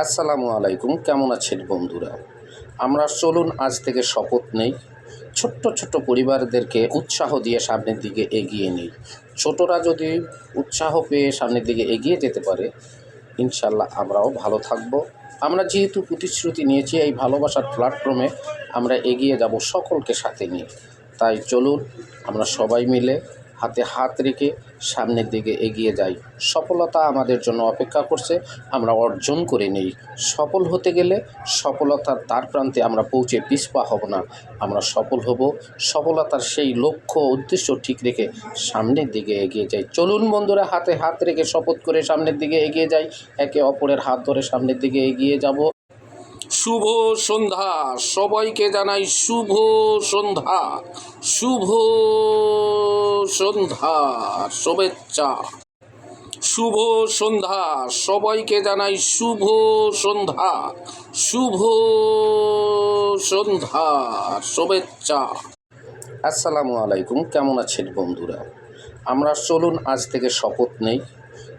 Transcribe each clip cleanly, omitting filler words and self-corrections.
আসসালামু আলাইকুম, কেমন আছেন বন্ধুরা? আমরা চলুন আজ থেকে শপথ নেই, ছোট্ট ছোট্ট পরিবারদেরকে উৎসাহ দিয়ে সামনের দিকে এগিয়ে নিই। ছোটরা যদি উৎসাহ পেয়ে সামনের দিকে এগিয়ে যেতে পারে, ইনশাল্লাহ আমরাও ভালো থাকব। আমরা যেহেতু প্রতিশ্রুতি নিয়েছি এই ভালোবাসার প্ল্যাটফর্মে আমরা এগিয়ে যাব সকলকে সাথে নিয়ে, তাই চলুন আমরা সবাই মিলে হাতে হাত রেখে সামনের দিকে এগিয়ে যাই। সফলতা আমাদের জন্য অপেক্ষা করছে, আমরা অর্জন করে নেই। সফল হতে গেলে সফলতার দ্বার প্রান্তে আমরা পৌঁছে পিছপা হব না, আমরা সফল হব। সফলতার সেই লক্ষ্য উদ্দেশ্য ঠিক রেখে সামনের দিকে এগিয়ে যাই। চলুন বন্ধুরা, হাতে হাত রেখে শপথ করে সামনের দিকে এগিয়ে যাই, একে অপরের হাত ধরে সামনের দিকে এগিয়ে যাব। শুভ সন্ধ্যা, সবাইকে জানাই শুভ সন্ধ্যা, শুভ সন্ধ্যা শুভেচ্ছা। শুভ সন্ধ্যা, সবাইকে জানাই শুভ সন্ধ্যা, শুভ সন্ধ্যা শুভেচ্ছা। আসসালামু আলাইকুম, কেমন আছেন বন্ধুরা? আমরা চলুন আজ থেকে শপথ নেই,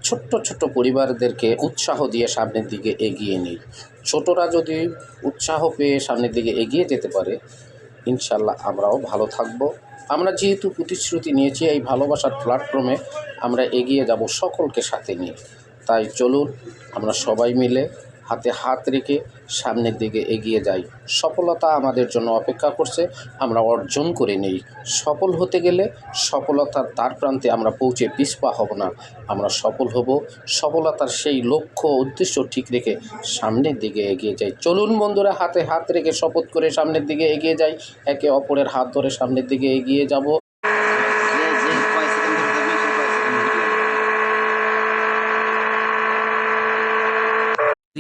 ছোট্ট ছোট্ট পরিবারদেরকে উৎসাহ দিয়ে সামনের দিকে এগিয়ে নিই। ছোটরা যদি উৎসাহ পেয়ে সামনের দিকে এগিয়ে যেতে পারে, ইনশাল্লাহ আমরাও ভালো থাকব। আমরা যেহেতু প্রতিশ্রুতি নিয়েছি এই ভালোবাসার প্ল্যাটফর্মে আমরা এগিয়ে যাব সকলকে সাথে নিয়ে, তাই চলুন আমরা সবাই মিলে হাতে হাত রেখে সামনের দিকে এগিয়ে যাই। সফলতা আমাদের জন্য অপেক্ষা করছে, আমরা অর্জন করে নেই। সফল হতে গেলে সফলতার দ্বার প্রান্তে আমরা পৌঁছে পিছপা হব না, আমরা সফল হব। সফলতার সেই লক্ষ্য উদ্দেশ্য ঠিক রেখে সামনের দিকে এগিয়ে যাই। চলুন বন্ধুরা, হাতে হাত রেখে শপথ করে সামনের দিকে এগিয়ে যাই, একে অপরের হাত ধরে সামনের দিকে এগিয়ে যাব।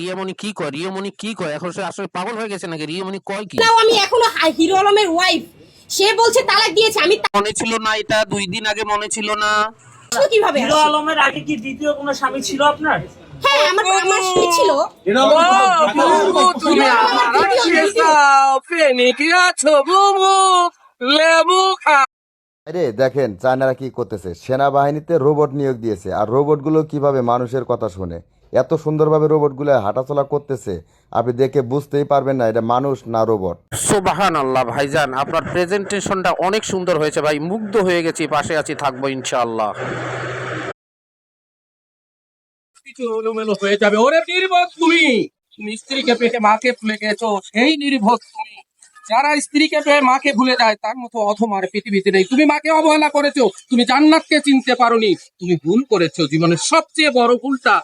রিয়ামণি কি কয়? রিয়ামণি কি কয়? এখন সে আসলে পাগল হয়ে গেছে নাকি? রিয়ামণি কয় কি? না, আমি এখনো হিরো আলমের ওয়াইফ। সে বলছে তালাক দিয়েছে, আমি মনে ছিল না এটা 2 দিন আগে মনে ছিল না? কিভাবে হিরো আলমের আগে কি দ্বিতীয় কোনো স্বামী ছিল আপনার? হ্যাঁ, আমার স্ত্রী ছিল। তুমি আমার শেষা ফেনি কি আছো বুবু লেবু খা। আরে দেখেন চায়নারা কি করতেছে, সেনাবাহিনীতে রোবট নিয়োগ দিয়েছে আর রোবটগুলো কিভাবে মানুষের কথা শুনে, এত সুন্দরভাবে রোবটগুলো হাঁটাচলা করতেছে, আপনি দেখে বুঝতেই পারবেন না এটা মানুষ না রোবট। সুবহানাল্লাহ ভাইজান, আপনার প্রেজেন্টেশনটা অনেক সুন্দর হয়েছে ভাই, মুগ্ধ হয়ে গেছি। পাশে আছি, থাকবো ইনশাআল্লাহ। কিছু এলোমেলো হয়ে যাবে। ওরে নির্বোধ তুমি, স্ত্রীকে পেটে মাকে ভুলে গেছো, সেই নির্বোধ তুমি। যারা স্ত্রীকে পেয়ে মাকে ভুলে যায় তার মতো অধমার পৃথিবীতে নেই। তুমি মাকে অবহেলা করেছো, তুমি জান্নাতকে চিনতে পারোনি, তুমি ভুল করেছো, জীবনের সবচেয়ে বড় ভুলটা